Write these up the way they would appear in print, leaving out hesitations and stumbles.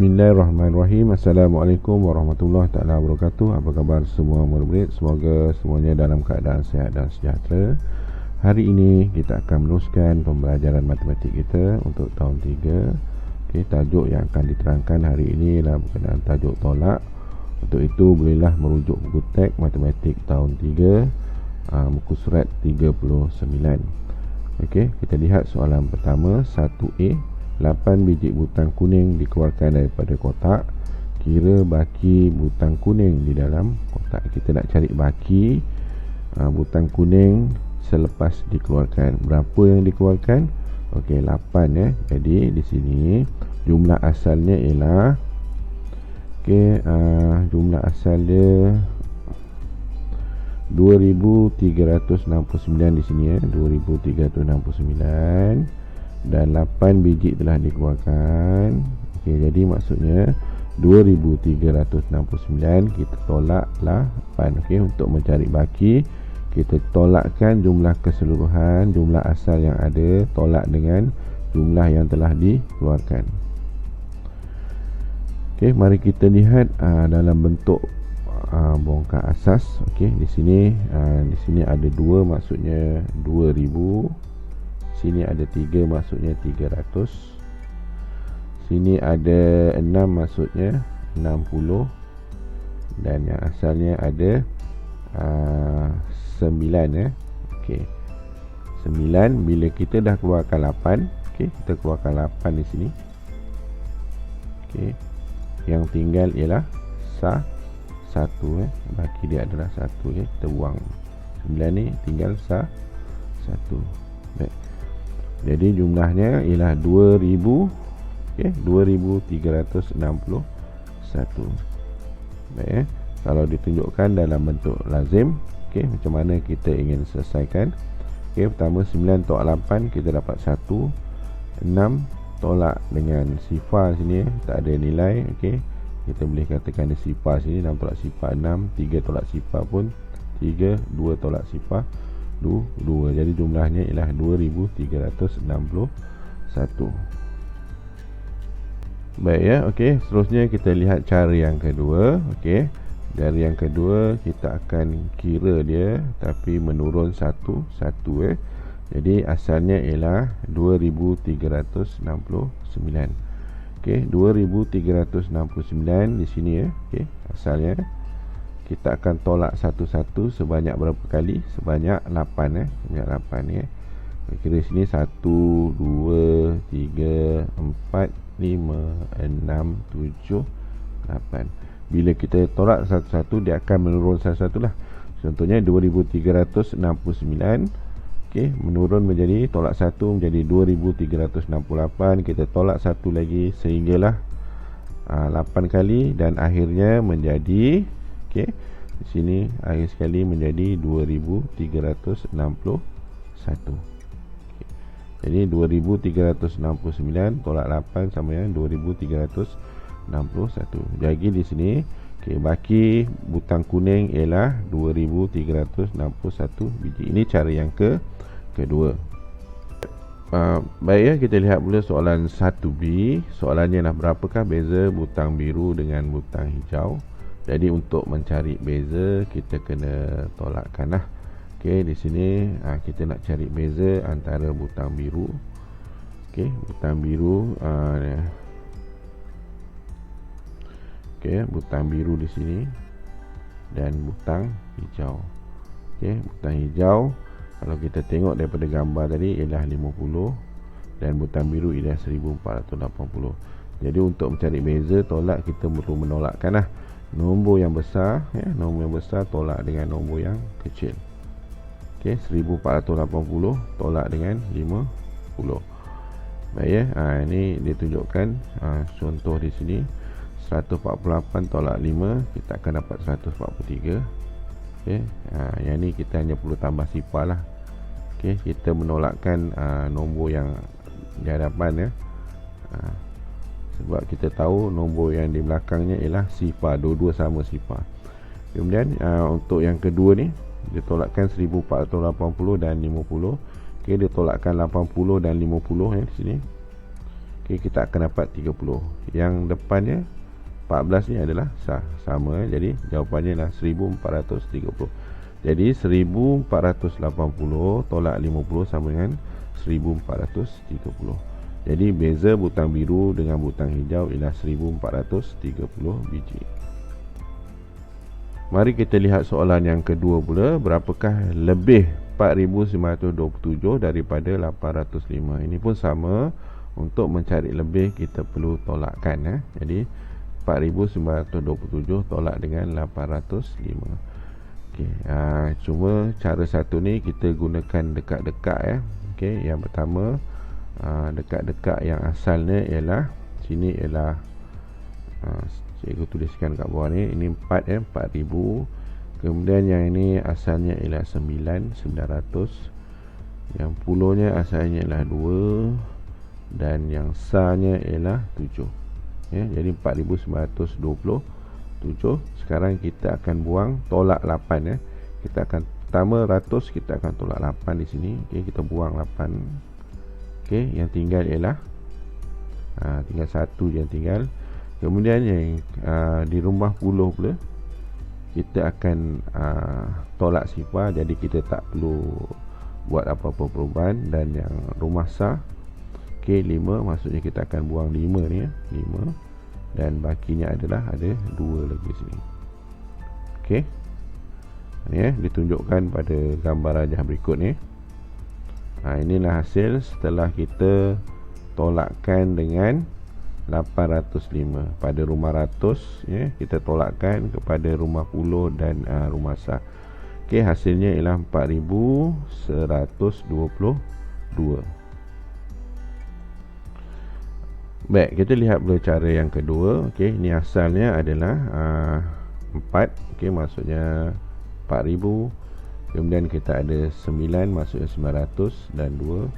Bismillahirrahmanirrahim. Assalamualaikum warahmatullahi taala wabarakatuh. Apa khabar semua murid-murid? Semoga semuanya dalam keadaan sihat dan sejahtera. Hari ini kita akan meneruskan pembelajaran matematik kita untuk tahun 3. Okey, tajuk yang akan diterangkan hari ini adalah berkenaan tajuk tolak. Untuk itu bolehlah merujuk buku teks matematik tahun 3, muka surat 39. Okey, kita lihat soalan pertama 1A. 8 biji butang kuning dikeluarkan daripada kotak. Kira baki butang kuning di dalam kotak. Kita nak cari baki butang kuning selepas dikeluarkan. Berapa yang dikeluarkan? Okey, 8 ya. Jadi di sini jumlah asalnya ialah jumlah asal dia 2369 di sini ya. 2369 dan 8 biji telah dikeluarkan. Okey, jadi maksudnya 2369 kita tolaklah 8. Okey, untuk mencari baki kita tolakkan jumlah keseluruhan, jumlah asal yang ada, tolak dengan jumlah yang telah dikeluarkan. Okey, mari kita lihat dalam bentuk bongkar asas. Okey, di sini ada 2, maksudnya 2000. Sini ada 3, maksudnya 300. Sini ada 6, maksudnya 60. Dan yang asalnya ada 9 ya. Okey, 9. Bila kita dah keluarkan 8, okey, kita keluarkan 8 di sini. Okey, yang tinggal ialah 1 ya. Baki dia adalah 1 ya. Kita buang 9 ni, tinggal 1. Baik. Jadi jumlahnya ialah 2000, okey, 2361. Baik ya. Kalau ditunjukkan dalam bentuk lazim, okey, macam mana kita ingin selesaikan? Okey, pertama 9 tolak 8 kita dapat 1. 6 tolak dengan sifar sini ya, tak ada nilai. Okey, kita boleh katakan ada sifar sini, 6 tolak sifar 6, 3 tolak sifar pun 3, 2 tolak sifar 2. Jadi jumlahnya ialah 2361. Baik ya. Okey, seterusnya kita lihat cara yang kedua. Okey, dari yang kedua kita akan kira dia tapi menurun 1 ya. Jadi asalnya ialah 2369. Okey, 2369 di sini ya. Okey, asalnya kita akan tolak satu-satu sebanyak berapa kali? Sebanyak 8 ya. Sebanyak 8 ya. Kira sini 1, 2, 3, 4, 5, 6, 7, 8. Bila kita tolak satu-satu, dia akan menurun satu-satu lah. Contohnya 2369. Okey, menurun menjadi tolak 1 menjadi 2368. Kita tolak 1 lagi sehinggalah 8 kali dan akhirnya menjadi, okey, di sini akhir sekali menjadi 2361. Okay. Jadi 2369 tolak 8 sama dengan 2361. Jadi di sini, okey, baki butang kuning ialah 2361 biji. Ini cara yang kedua. Baik ya, kita lihat pula soalan 1B. Soalannya adalah berapakah beza butang biru dengan butang hijau? Jadi untuk mencari beza kita kena tolakkan lah. Okey, di sini kita nak cari beza antara butang biru. Okey, butang biru okey, butang biru di sini dan butang hijau. Okey, butang hijau kalau kita tengok daripada gambar tadi ialah 50 dan butang biru ialah 1480. Jadi untuk mencari beza tolak kita perlu menolakkan lah. Nombor yang besar ya, nombor yang besar tolak dengan nombor yang kecil. Okey, 1480 tolak dengan 50. Baik ya. Ini ditunjukkan contoh di sini. 148 tolak 5 kita akan dapat 143. Okey, yang ni kita hanya perlu tambah sifar lah. Okey, kita menolakkan nombor yang di hadapan ya. Sebab kita tahu nombor yang di belakangnya ialah sifar, dua-dua sama sifar. Kemudian untuk yang kedua ni dia tolakkan 1480 dan 50. Okey, dia tolakkan 80 dan 50 ya di sini. Okey, kita akan dapat 30. Yang depannya 14 ni adalah sah, sama. Jadi jawapannya adalah 1430. Jadi 1480 tolak 50 sama dengan 1430. Jadi beza butang biru dengan butang hijau ialah 1430 biji. Mari kita lihat soalan yang kedua pula. Berapakah lebih 4927 daripada 805? Ini pun sama. Untuk mencari lebih kita perlu tolakkan. Jadi 4927 tolak dengan 805. Okey, cuma cara satu ni kita gunakan dekat-dekat Okey, yang pertama dekat-dekat yang asalnya ialah sini ialah cikgu tuliskan kat bawah ni, ini 4 4000. Kemudian yang ini asalnya ialah 900. Yang puluhnya asalnya ialah 2 dan yang sahnya ialah 7. Jadi 4927. Sekarang kita akan buang tolak 8 Kita akan pertama ratus, kita akan tolak 8 di sini. Okey, kita buang 8. Okey, yang tinggal ialah tinggal 1 je yang tinggal. Kemudian yang di rumah puluh pula kita akan tolak sifar, jadi kita tak perlu buat apa-apa perubahan. Dan yang rumah sah, okey, 5, maksudnya kita akan buang 5 ni 5. Dan bakinya adalah ada 2 lagi sini. Okey, ni ditunjukkan pada gambar rajah berikut ni. Inilah hasil setelah kita tolakkan dengan 805. Pada rumah ratus kita tolakkan kepada rumah puluh dan rumah sah. Okey, hasilnya ialah 4122. Baik, kita lihat pula cara yang kedua. Okey, ini asalnya adalah 4. Okey, maksudnya 4000. Kemudian kita ada 9, maksudnya 900. Dan 2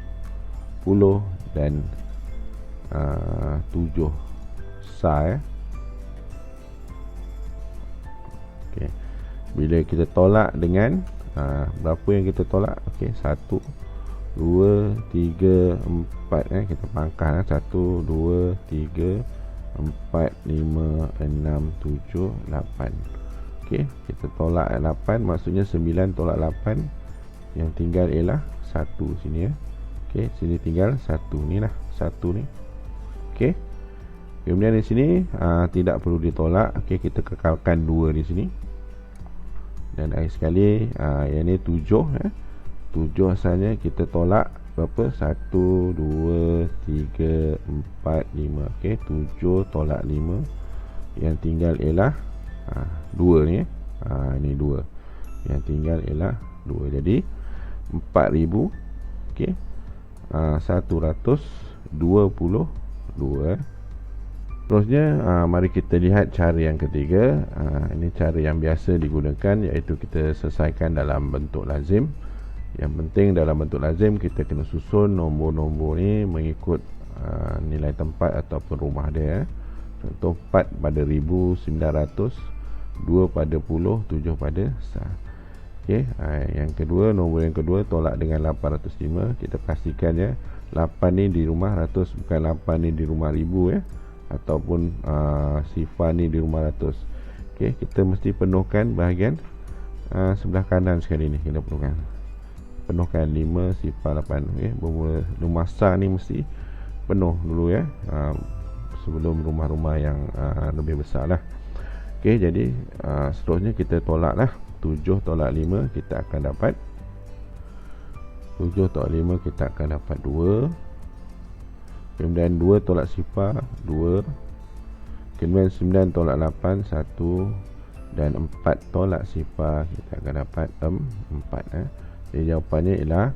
10 dan 7 sah. Okey, bila kita tolak dengan berapa yang kita tolak? Okey, 1 2 3 4 kita pangkah 1 2 3 4 5 6 7 8. Okey, kita tolak 8, maksudnya 9 tolak 8. Yang tinggal ialah 1 sini Okey, sini tinggal 1 ni lah, 1 ni. Okey. Kemudian di sini tidak perlu ditolak. Okey, kita kekalkan 2 di sini. Dan akhir sekali yang ni 7 7 asalnya kita tolak berapa? 1 2 3 4 5. Okey, 7 tolak 5. Yang tinggal ialah 2 ni ini 2. Yang tinggal ialah 2. Jadi 4000 okey 122. Terusnya mari kita lihat cara yang ketiga. Ini cara yang biasa digunakan, iaitu kita selesaikan dalam bentuk lazim. Yang penting dalam bentuk lazim kita kena susun nombor-nombor ni mengikut nilai tempat ataupun rumah dia. Contoh 4 pada 1900, 2 pada puluh, 7 pada sah. Okey, yang kedua, nombor yang kedua tolak dengan 805. Kita pastikan 8 ni di rumah ratus, bukan 8 ni di rumah ribu ataupun sifar ni di rumah ratus. Okey, kita mesti penuhkan bahagian sebelah kanan sekali ni. Kita penuhkan 5 sifar 8. Okey, bermula rumah sah ni mesti penuh dulu sebelum rumah-rumah yang lebih besar lah. Okey, jadi seterusnya kita tolak lah. 7 tolak 5 kita akan dapat 7 tolak 5 kita akan dapat 2. Kemudian 2 tolak sifar 2. Kemudian 9 tolak 8 1. Dan 4 tolak sifar kita akan dapat 4. Jadi jawapannya ialah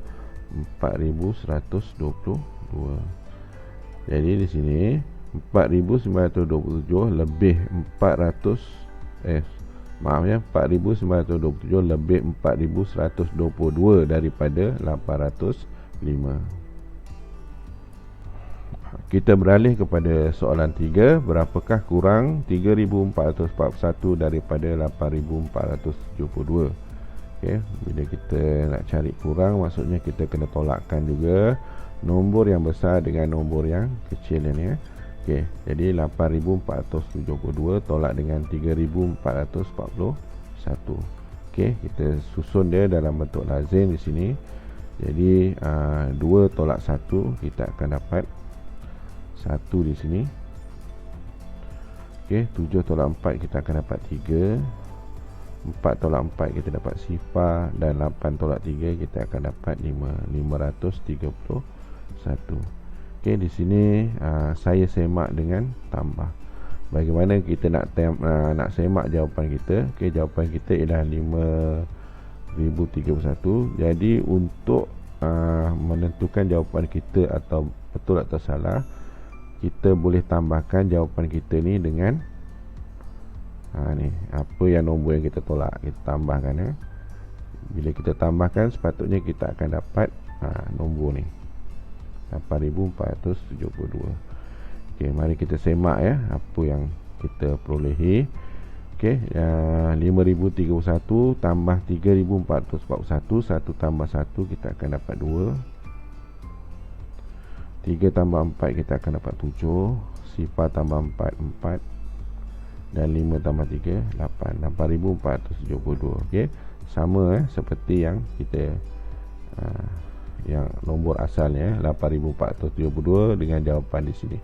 4122. Jadi di sini 4927 lebih 4927 lebih 4122 daripada 805. Kita beralih kepada soalan 3. Berapakah kurang 3441 daripada 8472? Okey, bila kita nak cari kurang, maksudnya kita kena tolakkan juga. nombor yang besar dengan nombor yang kecil ni ya. Okey, jadi 8472 tolak dengan 3441. Okey, kita susun dia dalam bentuk lazim di sini. Jadi 2 tolak 1 kita akan dapat 1 di sini. Okey, 7 tolak 4 kita akan dapat 3. 4 tolak 4 kita dapat sifar, dan 8 tolak 3 kita akan dapat 531. Okey, di sini saya semak dengan tambah. Bagaimana kita nak semak jawapan kita? Okey, jawapan kita ialah 5031. Jadi untuk menentukan jawapan kita atau betul atau salah, kita boleh tambahkan jawapan kita ni dengan ni, apa yang nombor yang kita tolak, kita tambahkan ya. Bila kita tambahkan, sepatutnya kita akan dapat nombor ni 8472. Okey, mari kita semak ya apa yang kita perolehi. Okey, 5031 tambah 3441, 1 tambah 1 kita akan dapat 2. 3 tambah 4 kita akan dapat 7. Sifar tambah 4, 4. Dan 5 tambah 3, 8. 8472. Okey, sama seperti yang kita yang nombor asalnya 8472 dengan jawapan di sini.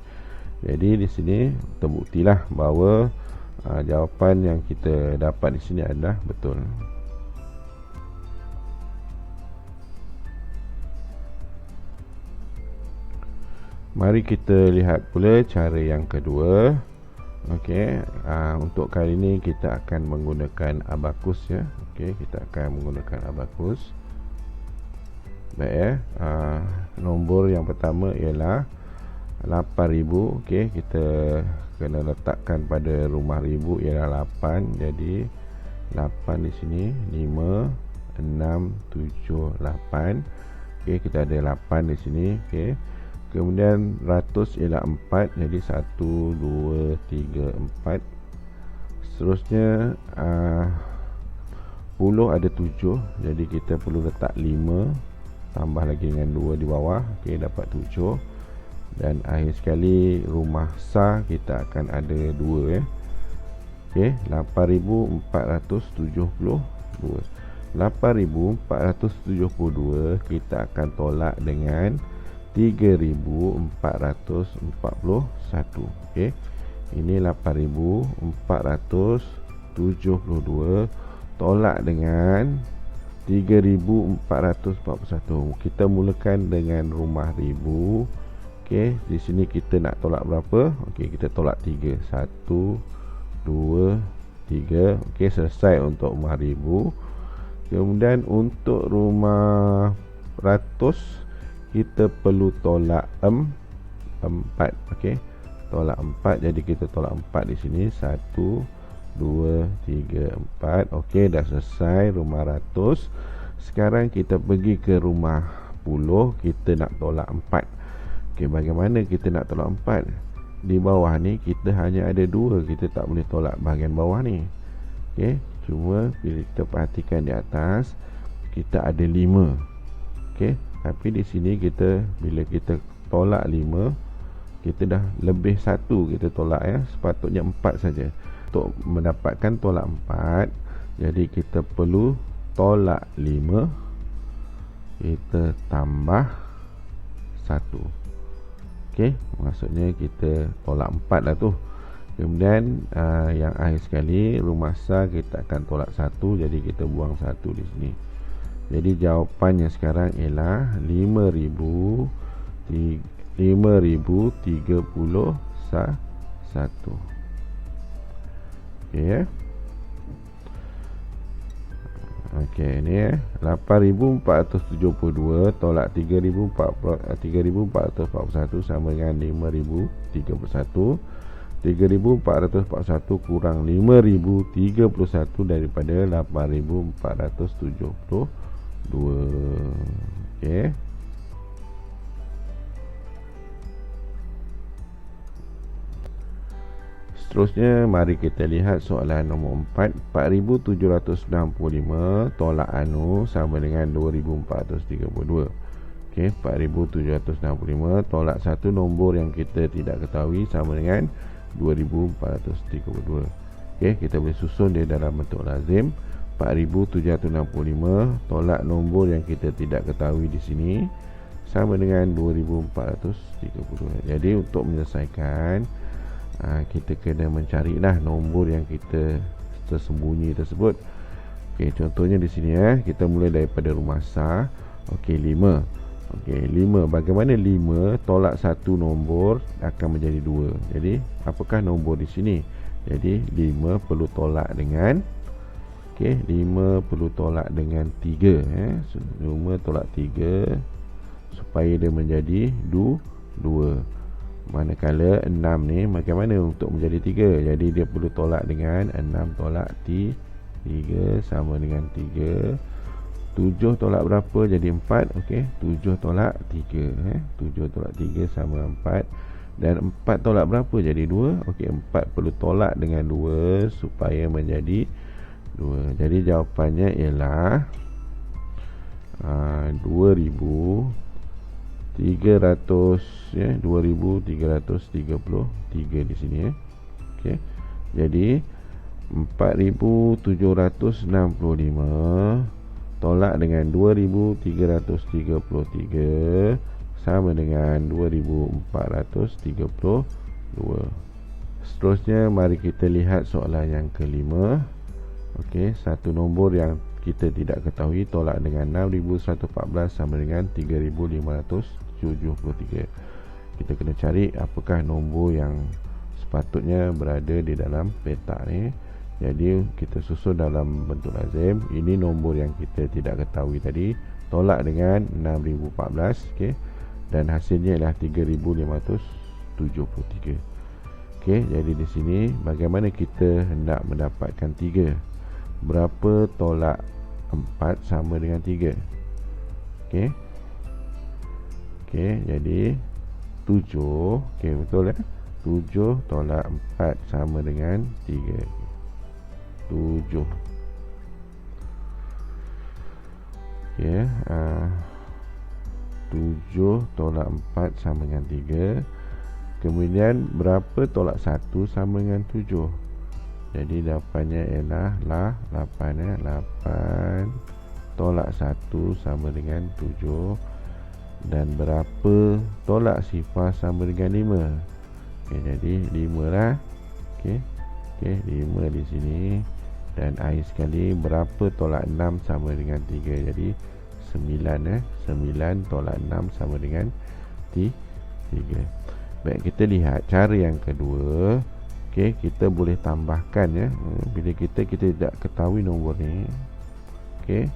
Jadi di sini terbuktilah bahawa jawapan yang kita dapat di sini adalah betul. Mari kita lihat pula cara yang kedua. Okey, untuk kali ini kita akan menggunakan abakus ya. Okey, kita akan menggunakan abakus. Baik ya. Nombor yang pertama ialah 8000. Okey, kita kena letakkan pada rumah ribu ialah 8. Jadi 8 di sini 5 6 7 8. Okey, kita ada 8 di sini. Okey. Kemudian ratus ialah 4. Jadi 1 2 3 4. Seterusnya puluh ada 7. Jadi kita perlu letak 5 tambah lagi dengan 2 di bawah. Okey, dapat 7. Dan akhir sekali rumah sah kita akan ada 2 ya. Okey, 8472. 8472 kita akan tolak dengan 3441. Okey, ini 8472 tolak dengan 3441. Kita mulakan dengan rumah ribu. Okey, di sini kita nak tolak berapa? Okey, kita tolak 3. 1 2 3. Okey, selesai untuk rumah ribu. Kemudian untuk rumah ratus kita perlu tolak 4. Okey, tolak 4. Jadi kita tolak 4 di sini. 1 2 3 4. Okey, dah selesai rumah ratus. Sekarang kita pergi ke rumah puluh. Kita nak tolak 4. Okey, bagaimana kita nak tolak 4? Di bawah ni kita hanya ada 2. Kita tak boleh tolak bahagian bawah ni. Okey, cuma bila kita perhatikan di atas, kita ada 5. Okey, tapi di sini kita, bila kita tolak 5, kita dah lebih 1 kita tolak ya. Sepatutnya 4 saja. Untuk mendapatkan tolak 4, jadi kita perlu tolak 5, kita tambah 1. Okey, maksudnya kita tolak 4 lah tu. Kemudian yang akhir sekali rumah sah kita akan tolak 1. Jadi kita buang 1 di sini. Jadi jawapannya sekarang ialah 5031. Okey ya. Okey, ni ya. 8472 tolak 3441 sama dengan 5031. 3441 kurang 5031 daripada 8472. Okey. Seterusnya mari kita lihat soalan nombor 4. 4765 tolak anu sama dengan 2432. Okey, Okey, 4765 tolak satu nombor yang kita tidak ketahui sama dengan 2432. Okey, kita boleh susun dia dalam bentuk lazim. 4765 tolak nombor yang kita tidak ketahui di sini sama dengan 2432. Jadi untuk menyelesaikan, kita kena mencarilah nombor yang kita tersembunyi tersebut. Okey, contohnya di sini kita mulai daripada rumah sah. Okey, 5. Okey, 5. Bagaimana 5 tolak satu nombor akan menjadi 2. Jadi, apakah nombor di sini? Jadi, 5 perlu tolak dengan 5 perlu tolak dengan 3 5 tolak 3 supaya dia menjadi 2. Manakala 6 ni bagaimana untuk menjadi 3? Jadi, dia perlu tolak dengan 6 tolak 3 sama dengan 3. 7 tolak berapa? Jadi 4. Okey, 7 tolak 3 7 tolak 3 sama 4. Dan 4 tolak berapa? Jadi 2. Okey, 4 perlu tolak dengan 2 supaya menjadi 2. Jadi jawapannya ialah 2333 di sini Okey. Jadi 4765 tolak dengan 2333 sama dengan 2432. Seterusnya mari kita lihat soalan yang kelima. Okey, satu nombor yang kita tidak ketahui tolak dengan 6114 sama dengan 3573. Kita kena cari apakah nombor yang sepatutnya berada di dalam petak ni. Jadi kita susun dalam bentuk lazim. Ini nombor yang kita tidak ketahui tadi, tolak dengan 6014. Okey, dan hasilnya ialah 3573. Okey, jadi di sini bagaimana kita hendak mendapatkan 3? Berapa tolak 4 sama dengan 3? Okey. Okey, jadi 7. Okey, betul 7 tolak 4 sama dengan 3. 7. Okey, 7 tolak 4 sama dengan 3. Kemudian berapa tolak 1 sama dengan 7? Jadi jawapannya ialah 8 8 tolak 1 sama dengan 7. Dan berapa tolak sifar sama dengan 5? Okey, jadi 5 lah. Okey. Okey, 5 di sini. Dan akhir sekali berapa tolak 6 sama dengan 3? Jadi 9 9 tolak 6 sama dengan 3. Baik, kita lihat cara yang kedua. Okey, kita boleh tambahkan bila kita tidak ketahui nombor ni. Okey,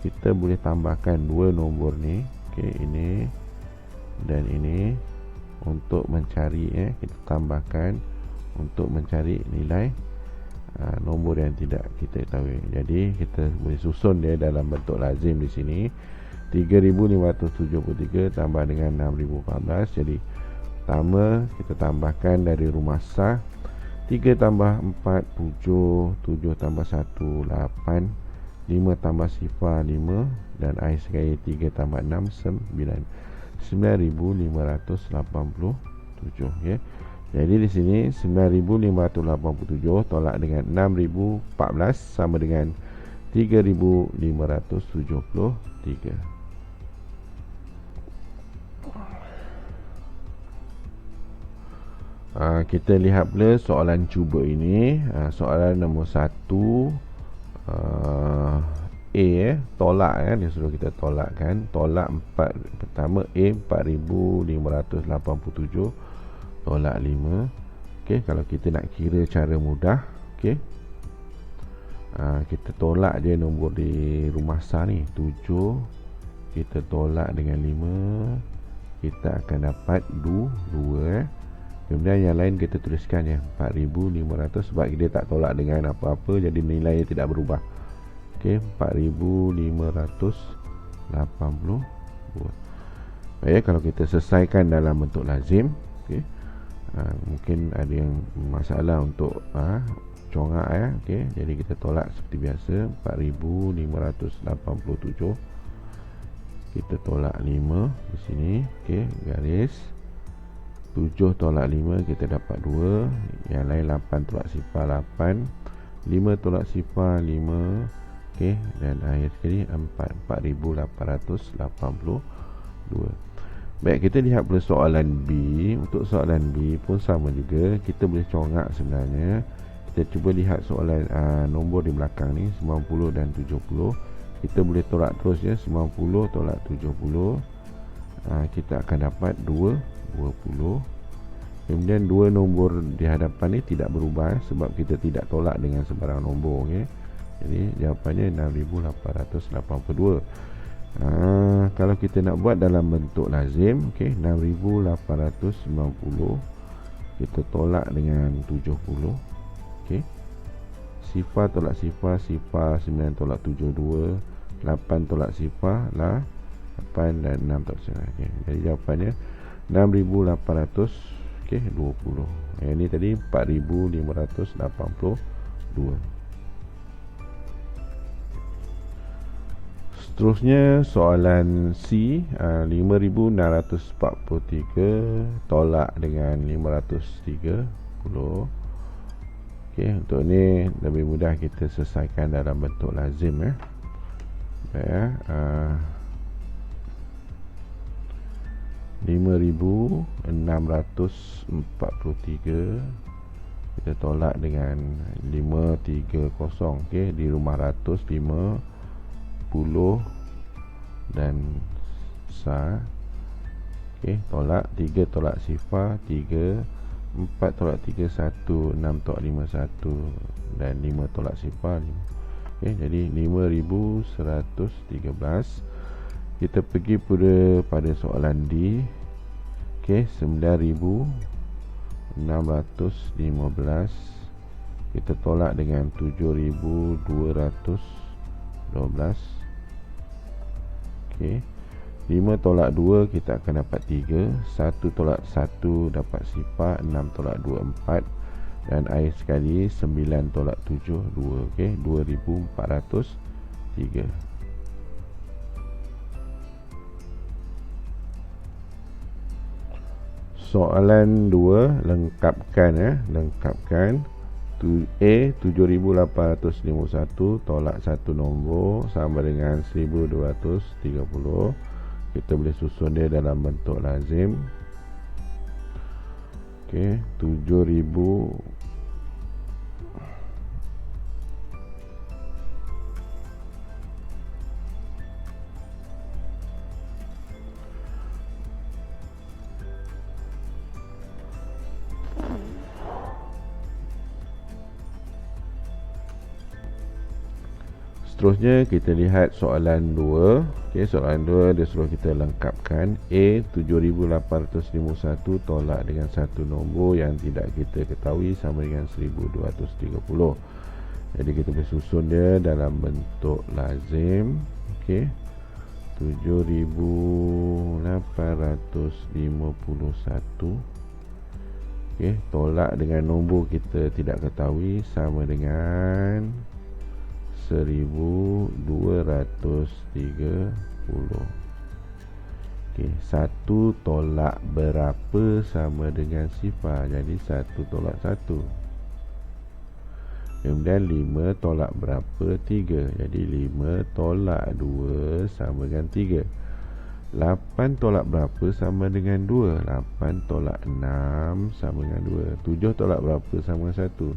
kita boleh tambahkan dua nombor ni. Okey, ini dan ini untuk mencari kita tambahkan untuk mencari nilai nombor yang tidak kita tahu. Jadi kita boleh susun dia dalam bentuk lazim di sini. 3573 tambah dengan 6014. Jadi pertama kita tambahkan dari rumah sah. 3 tambah 4 7, 7 tambah 1 8, 5 tambah sifar 5, dan akhir sekali 3 tambah 6 9. 9587 ya. Jadi di sini 9587 tolak dengan 6014 sama dengan 3573. Kita lihat pula soalan cuba ini. Soalan nombor 1 A tolak dia suruh kita tolak kan. Tolak 4. Pertama A 4587 tolak 5. Okey, kalau kita nak kira cara mudah, okey. Kita tolak je nombor di rumah sah ni 7. Kita tolak dengan 5, kita akan dapat 2. Kemudian yang lain kita tuliskan 4500 sebab dia tak tolak dengan apa-apa, jadi nilai tidak berubah. Okey, 4582. Baik, kalau kita selesaikan dalam bentuk lazim, okey. Mungkin ada yang masalah untuk congak okey, jadi kita tolak seperti biasa 4587. Kita tolak 5 di sini. Okey, garis 7 tolak 5 kita dapat 2. Yang lain 8 tolak sifar 8, 5 tolak sifar 5. Okey, dan akhir sekali 4,882. Baik, kita lihat pada soalan B. Untuk soalan B pun sama juga. Kita boleh congak sebenarnya. Kita cuba lihat soalan nombor di belakang ni 90 dan 70. Kita boleh tolak terus ya. 90 tolak 70, kita akan dapat 20. Kemudian dua nombor di hadapan ni tidak berubah sebab kita tidak tolak dengan sebarang nombor. Okay? Jadi jawapannya 6,882. Kalau kita nak buat dalam bentuk lazim, okay, 6,890 kita tolak dengan 70. Okay. Sifar tolak sifar, sifar 9 tolak 72, 8 tolak sifar lah 8 dan 6 tolak sifar. Okay. Jadi jawapannya 6,800, okay, 20. Yang ni tadi 4,582. Seterusnya soalan C, 5,643 tolak dengan 530. Okey, untuk ni lebih mudah kita selesaikan dalam bentuk lazim ya. Baik ya. 5,643 kita tolak dengan 530. Okey, di rumah ratus 50 dan sar. Okey, tolak 3 tolak sifar 3, 4 tolak 3 1, 6 tolak 5 1 dan 5 tolak sifar 5. Okey, jadi 5,113. Kita pergi pada soalan D. Okey, 9,615 kita tolak dengan 7,212. Okey, 5 tolak 2 kita akan dapat 3, 1 tolak 1 dapat sifar, 6 tolak 2 4, dan akhir sekali 9 tolak 7 2. Okey, 2,403. Soalan 2, lengkapkan ya, lengkapkan. A 7,851 tolak satu nombor sama dengan 1,230. Kita boleh susun dia dalam bentuk lazim. Okey, 7,000 Seterusnya kita lihat soalan 2. Okey, soalan 2 dia suruh kita lengkapkan. A 7,851 tolak dengan satu nombor yang tidak kita ketahui sama dengan 1,230. Jadi kita boleh susun dia dalam bentuk lazim. Okey, 7,851. Okey, tolak dengan nombor kita tidak ketahui sama dengan 1,230. Okey, 1 tolak berapa sama dengan sifar. Jadi 1 tolak 1. Kemudian 5 tolak berapa? 3. Jadi 5 tolak 2 sama dengan 3. 8 tolak berapa sama dengan 2? 8 tolak 6 sama dengan 2. 7 tolak berapa sama dengan 1?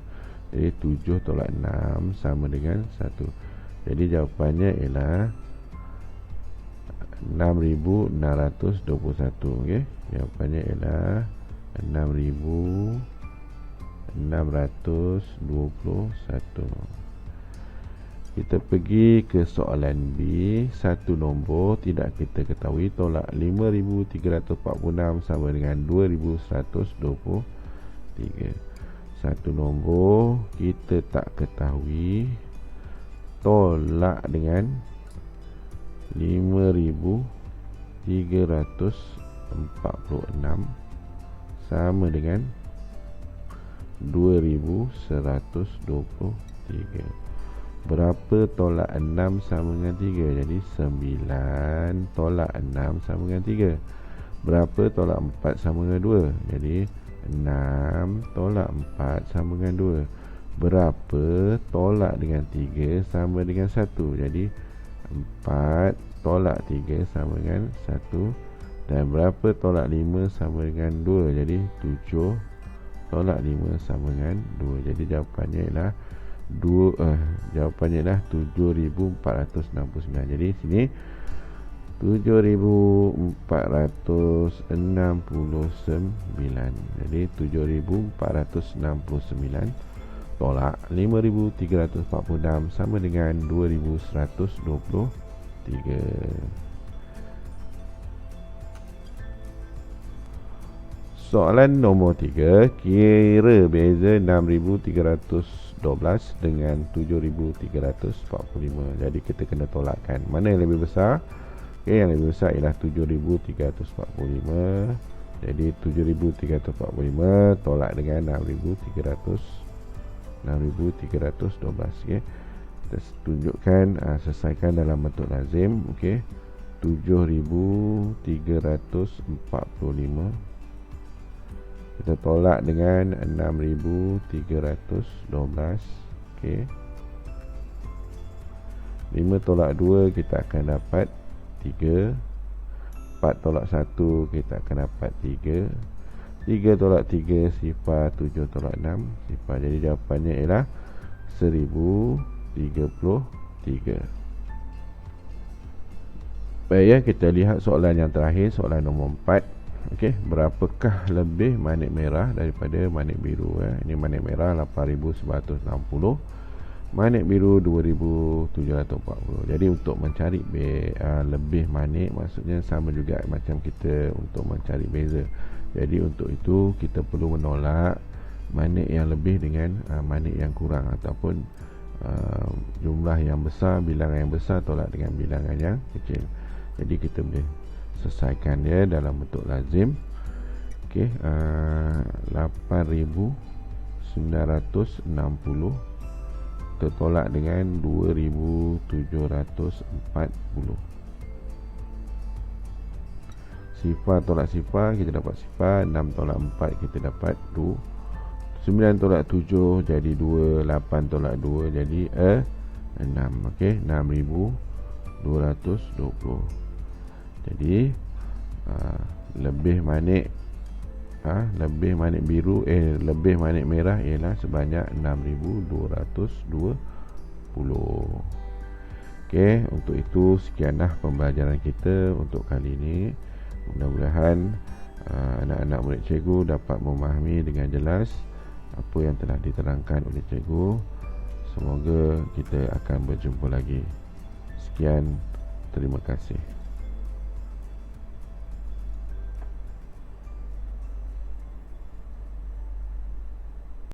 Jadi 7 tolak 6 sama dengan 1. Jadi jawapannya ialah 6,621. Okey, jawapannya ialah 6,621. Kita pergi ke soalan B. Satu nombor tidak kita ketahui tolak 5,346 sama dengan 2,123. Satu nombor kita tak ketahui tolak dengan 5,346 sama dengan 2,123. Berapa tolak 6 sama dengan 3? Jadi 9 tolak 6 sama dengan 3. Berapa tolak 4 sama dengan 2? Jadi 6 tolak 4 sama dengan 2. Berapa tolak dengan 3 sama dengan 1? Jadi 4 tolak 3 sama dengan 1. Dan berapa tolak 5 sama dengan 2? Jadi 7 tolak 5 sama dengan 2. Jadi jawapannya ialah jawapannya ialah 7469. Jadi sini 7469. Jadi 7469 tolak 5346 sama dengan 2123. Soalan nombor 3, kira beza 6312 dengan 7345. Jadi kita kena tolakkan. Mana yang lebih besar? Okey, yang lebih besar ialah 7345. Jadi 7345 tolak dengan 6312. Okey. Kita tunjukkan, selesaikan dalam bentuk lazim. Okey. 7345 kita tolak dengan 6312. Okey. 5 tolak 2 kita akan dapat 3. 4 tolak 1 kita akan dapat 3. 3 tolak 3 sifar, 7 tolak 6 sifar. Jadi jawapannya ialah 1033. Baik ya, kita lihat soalan yang terakhir, soalan nombor 4. Okey, berapakah lebih manik merah daripada manik biru ya? Ini manik merah 8160, manik biru 2740. Jadi untuk mencari lebih manik, maksudnya sama juga macam kita untuk mencari beza. Jadi untuk itu kita perlu menolak manik yang lebih dengan manik yang kurang, ataupun jumlah yang besar, bilangan yang besar tolak dengan bilangan yang kecil. Jadi kita boleh selesaikan dia dalam bentuk lazim. Okey, 8960 tertolak dengan 2740. Sifar tolak sifar, kita dapat sifar. 6 tolak 4 kita dapat 2. 9 tolak 7 jadi 2. 8 tolak 2 jadi 6. Okey, 6220. Jadi lebih manik biru, lebih manik merah ialah sebanyak 6220. Okey, untuk itu sekianlah pembelajaran kita untuk kali ini. Mudah-mudahan anak-anak murid cikgu dapat memahami dengan jelas apa yang telah diterangkan oleh cikgu. Semoga kita akan berjumpa lagi. Sekian, terima kasih.